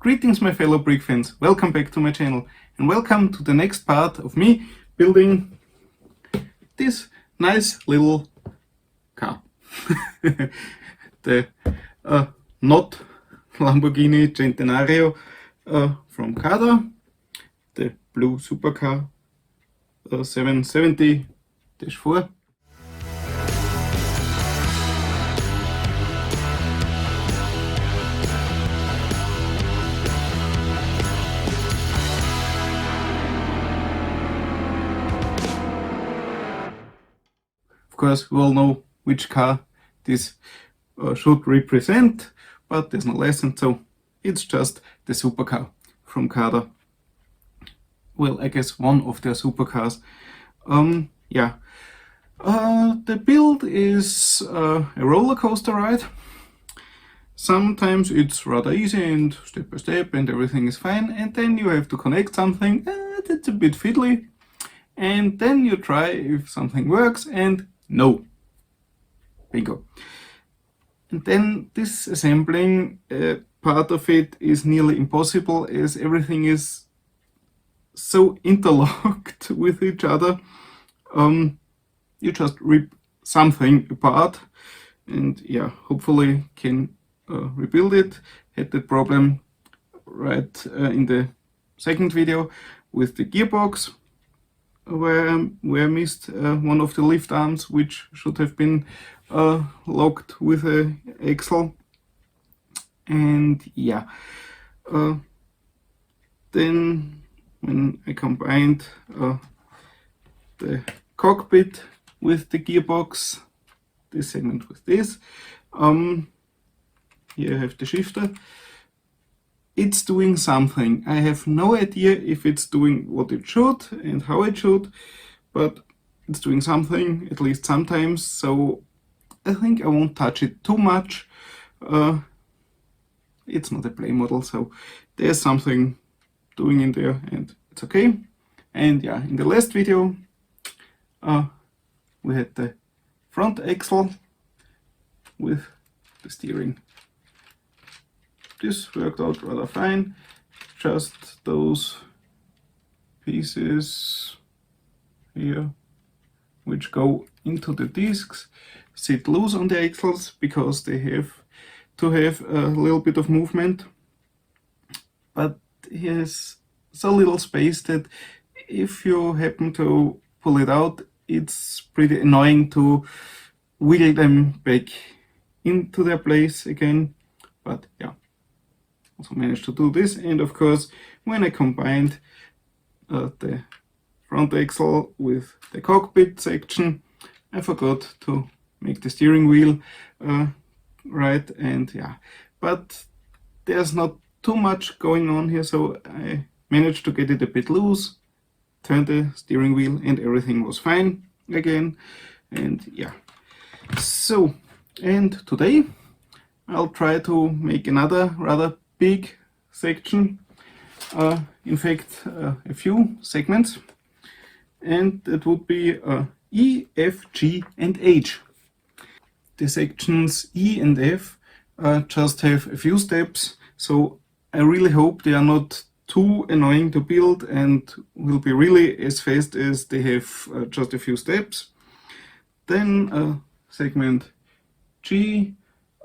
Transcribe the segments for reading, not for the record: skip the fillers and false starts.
Greetings my fellow brick fans, welcome back to my channel and welcome to the next part of me building this nice little car. The not Lamborghini Centenario from Cada, the blue Supercar 770-4. Of course, we all know which car this should represent, but there's no lesson, so it's just the supercar from Cada. Well, I guess one of their supercars. The build is a roller coaster ride. Sometimes it's rather easy and step by step and everything is fine, and then you have to connect something that's a bit fiddly, and then you try if something works and no. Bingo. And then this assembling part of it is nearly impossible as everything is so interlocked with each other. You just rip something apart and yeah, hopefully can rebuild it. Had that problem right in the second video with the gearbox, where I missed one of the lift arms, which should have been locked with an axle. And yeah, then when I combined the cockpit with the gearbox, this segment with this, here I have the shifter. It's doing something. I have no idea if it's doing what it should and how it should, but it's doing something, at least sometimes, so I think I won't touch it too much. It's not a play model, so there's something doing in there and it's okay. And yeah, in the last video we had the front axle with the steering. This worked out rather fine, just those pieces here which go into the discs sit loose on the axles because they have to have a little bit of movement, but here's so little space that if you happen to pull it out, it's pretty annoying to wheel them back into their place again. But yeah, also managed to do this. And of course, when I combined the front axle with the cockpit section, I forgot to make the steering wheel right, and yeah, but there's not too much going on here, so I managed to get it a bit loose, turn the steering wheel, and everything was fine again. And yeah, so, and today I'll try to make another rather big section, in fact a few segments, and that would be E, F, G and H. The sections E and F just have a few steps, so I really hope they are not too annoying to build and will be really as fast as they have just a few steps. Then segment G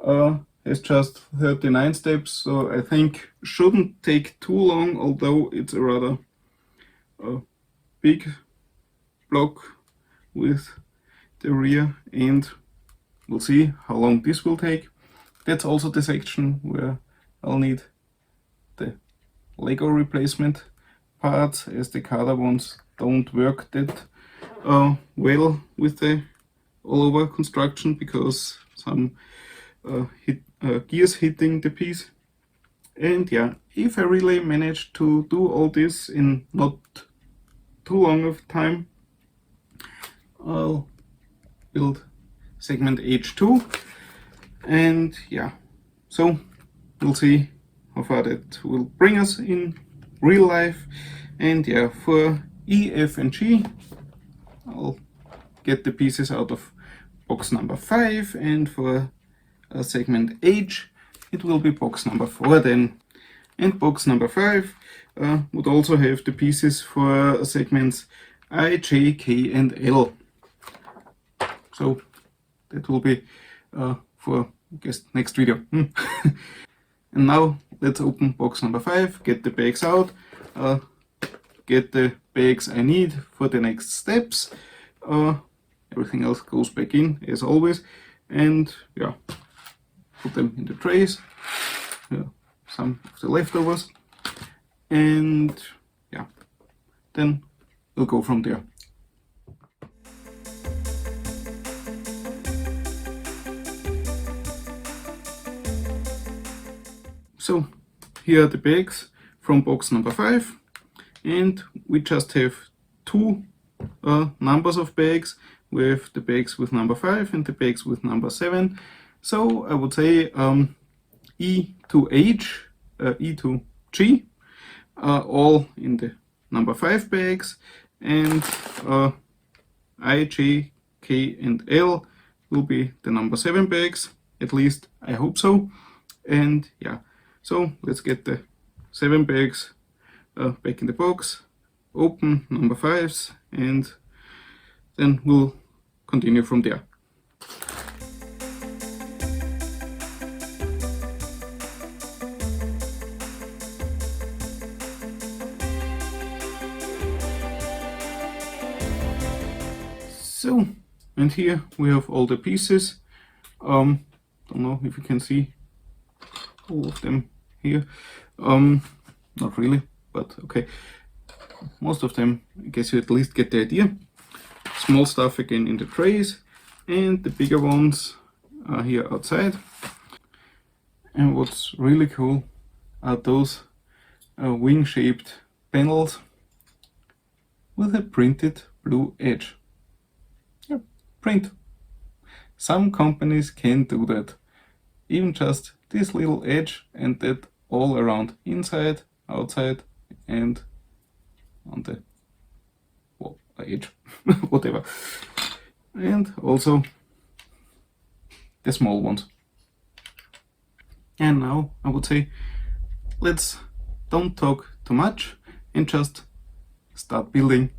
has just 39 steps, so I think shouldn't take too long, although it's a rather big block with the rear end. We'll see how long this will take. That's also the section where I'll need the Lego replacement parts, as the Cada ones don't work that well with the all-over construction because some gears hitting the piece. And yeah, if I really manage to do all this in not too long of time, I'll build segment H2, and yeah, so we'll see how far that will bring us in real life. And yeah, for E, F and G, I'll get the pieces out of box number 5, and for segment H it will be box number 4 then. And box number 5 would also have the pieces for segments I, J, K and L. So that will be for, I guess, next video. And now let's open box number 5, get the bags out, get the bags I need for the next steps. Everything else goes back in as always, and yeah, put them in the trays, some of the leftovers, and yeah, then we'll go from there. So here are the bags from box number 5, and we just have 2 numbers of bags. We have the bags with number 5 and the bags with number 7. So I would say E to H, E to G are all in the number 5 bags, and I, J, K and L will be the number 7 bags, at least I hope so. And yeah, so let's get the 7 bags back in the box, open number 5s, and then we'll continue from there. So, and here we have all the pieces. Don't know if you can see all of them here. Not really, but okay. Most of them, I guess you at least get the idea. Small stuff again in the trays, and the bigger ones are here outside. And what's really cool are those wing-shaped panels with a printed blue edge. Yeah, print. Some companies can do that. Even just this little edge, and that all around, inside, outside, and on the edge, whatever. And also the small ones. And now I would say let's don't talk too much and just start building.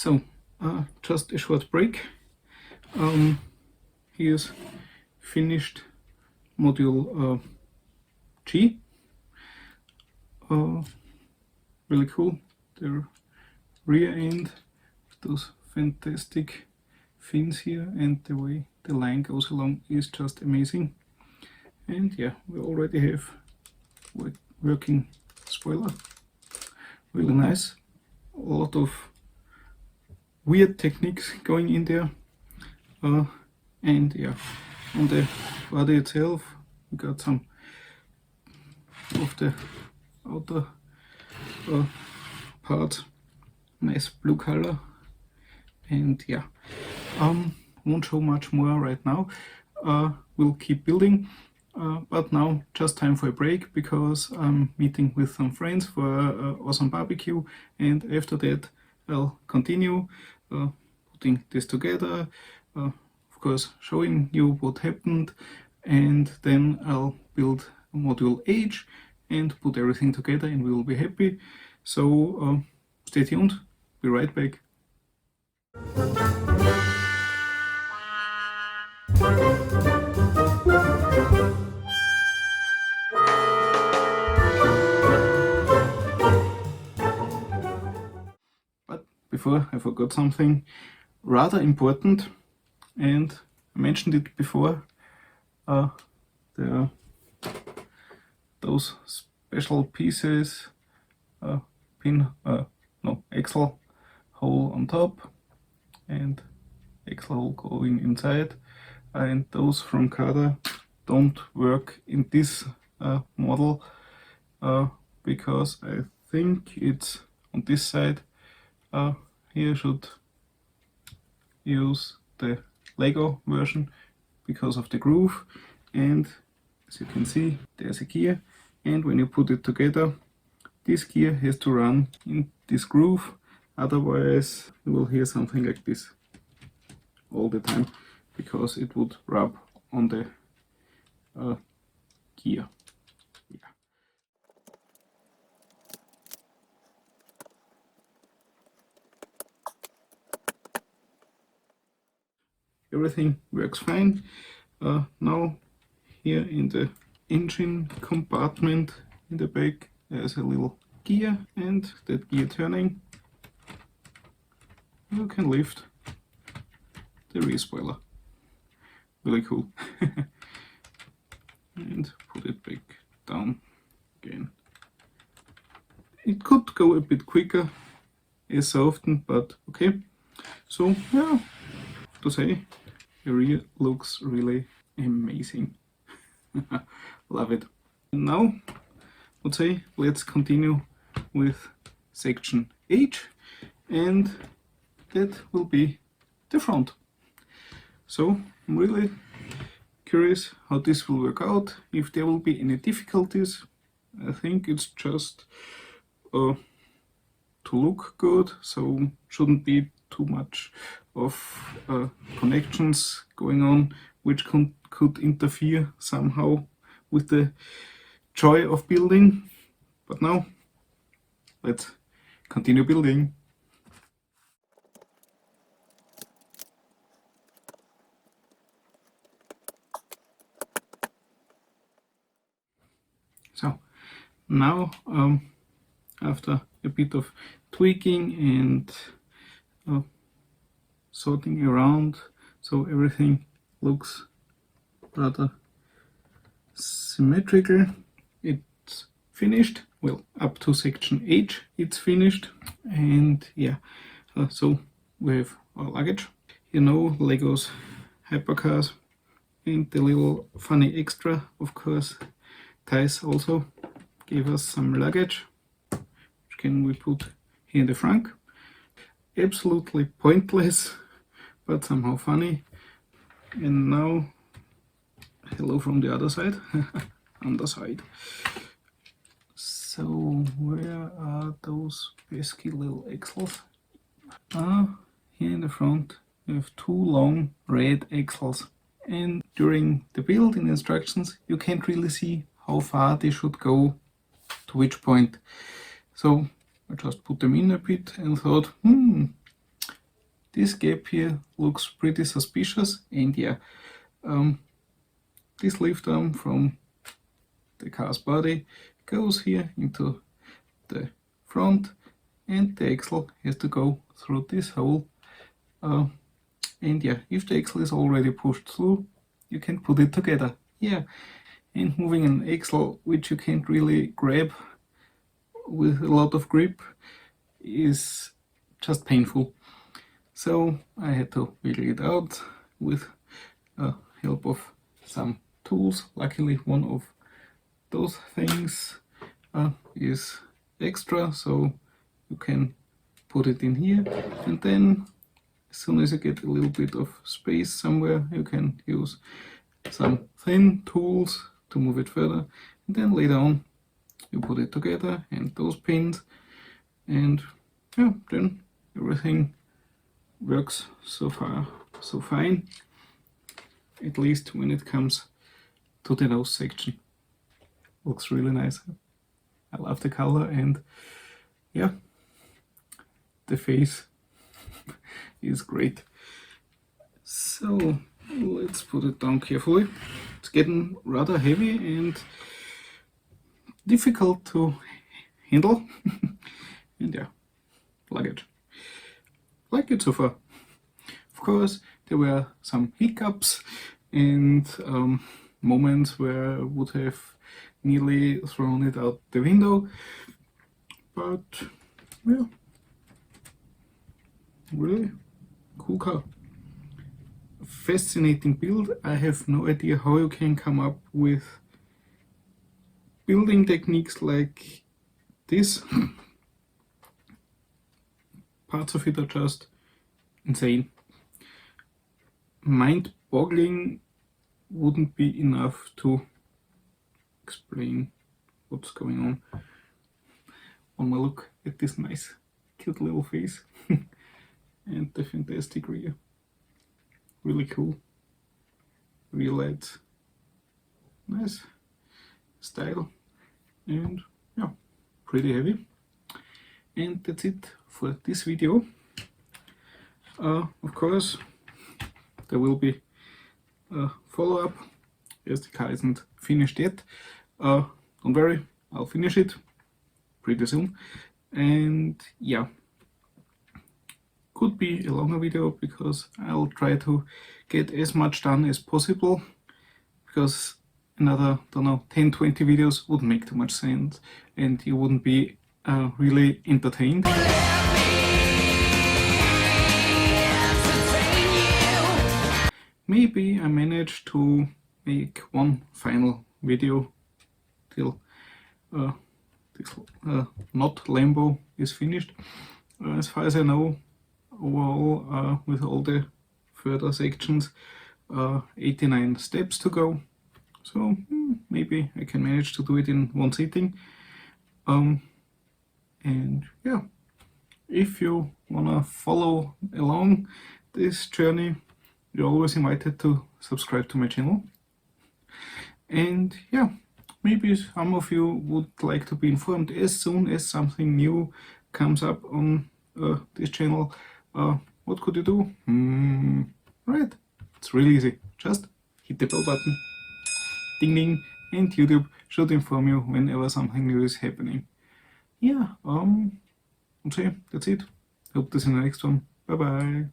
So, just a short break. Here's finished module G. Really cool. The rear end, those fantastic fins here, and the way the line goes along is just amazing. And yeah, we already have working spoiler. Really nice. A lot of weird techniques going in there. And yeah, on the body itself, we got some of the outer parts, nice blue color. And yeah, won't show much more right now. We'll keep building, but now just time for a break because I'm meeting with some friends for awesome barbecue, and after that I'll continue putting this together, of course showing you what happened, and then I'll build module H and put everything together and we will be happy. So stay tuned, be right back. But before I forgot something rather important, and I mentioned it before, there are those special pieces, axle hole on top and axle hole going inside, and those from Cada don't work in this model because I think it's on this side. Here should use the Lego version because of the groove, and as you can see there's a gear, and when you put it together this gear has to run in this groove, otherwise you will hear something like this all the time because it would rub on the gear. Yeah. Everything works fine. Now here in the engine compartment in the back there's a little gear, and that gear turning you can lift the rear spoiler. Really cool. And put it back down again. It could go a bit quicker as so often, but okay. So yeah, to say, the rear looks really amazing. Love it. And now I would say let's continue with section H, and that will be the front. So I'm really curious how this will work out, if there will be any difficulties. I think it's just to look good, so shouldn't be too much of connections going on which could interfere somehow with the joy of building. But now let's continue building. So now after a bit of tweaking and sorting around so everything looks rather symmetrical, it's finished. Well, up to section H it's finished, and yeah, so we have our luggage, Lego's hypercars, and the little funny extra, of course, Thijs also gave us some luggage, which can we put here in the front. Absolutely pointless, but somehow funny. And now, hello from the other side, underside. So where are those pesky little axles? Here in the front we have two long red axles, and during the build in instructions you can't really see how far they should go to which point. So I just put them in a bit and thought, this gap here looks pretty suspicious, and yeah, this lift arm from the car's body goes here into the front, and the axle has to go through this hole. And yeah, if the axle is already pushed through, you can put it together. Yeah, and moving an axle which you can't really grab with a lot of grip is just painful. So I had to wiggle it out with help of some tools. Luckily one of those things is extra, so you can put it in here, and then as soon as you get a little bit of space somewhere, you can use some thin tools to move it further, and then later on you put it together and those pins, and yeah, then everything works so far so fine, at least when it comes to the nose section. Looks really nice. I love the color, and yeah, the face is great. So let's put it down carefully. It's getting rather heavy and difficult to handle. And yeah, luggage. Like it so far. Of course, there were some hiccups and moments where I would have nearly thrown it out the window, but yeah, really cool car. Fascinating build. I have no idea how you can come up with building techniques like this. Parts of it are just insane. Mind-boggling wouldn't be enough to explain what's going on. One more look at this nice, cute little face and the fantastic rear. Really cool. Rear lights. Nice style, and yeah, pretty heavy. And that's it for this video. Of course, there will be a follow-up as the car isn't finished yet. Don't worry, I'll finish it pretty soon. And yeah, could be a longer video because I'll try to get as much done as possible, because another, don't know, 10-20 videos wouldn't make too much sense and you wouldn't be really entertained. Maybe I managed to make one final video till this not Lambo is finished. As far as I know, overall with all the further sections, 89 steps to go. So maybe I can manage to do it in one sitting. And yeah, if you wanna follow along this journey, you're always invited to subscribe to my channel. And yeah, maybe some of you would like to be informed as soon as something new comes up on this channel. What could you do? Right, it's really easy. Just hit the bell button, ding ding, and YouTube should inform you whenever something new is happening. Yeah, I'll say that's it. Hope to see you in the next one. Bye bye.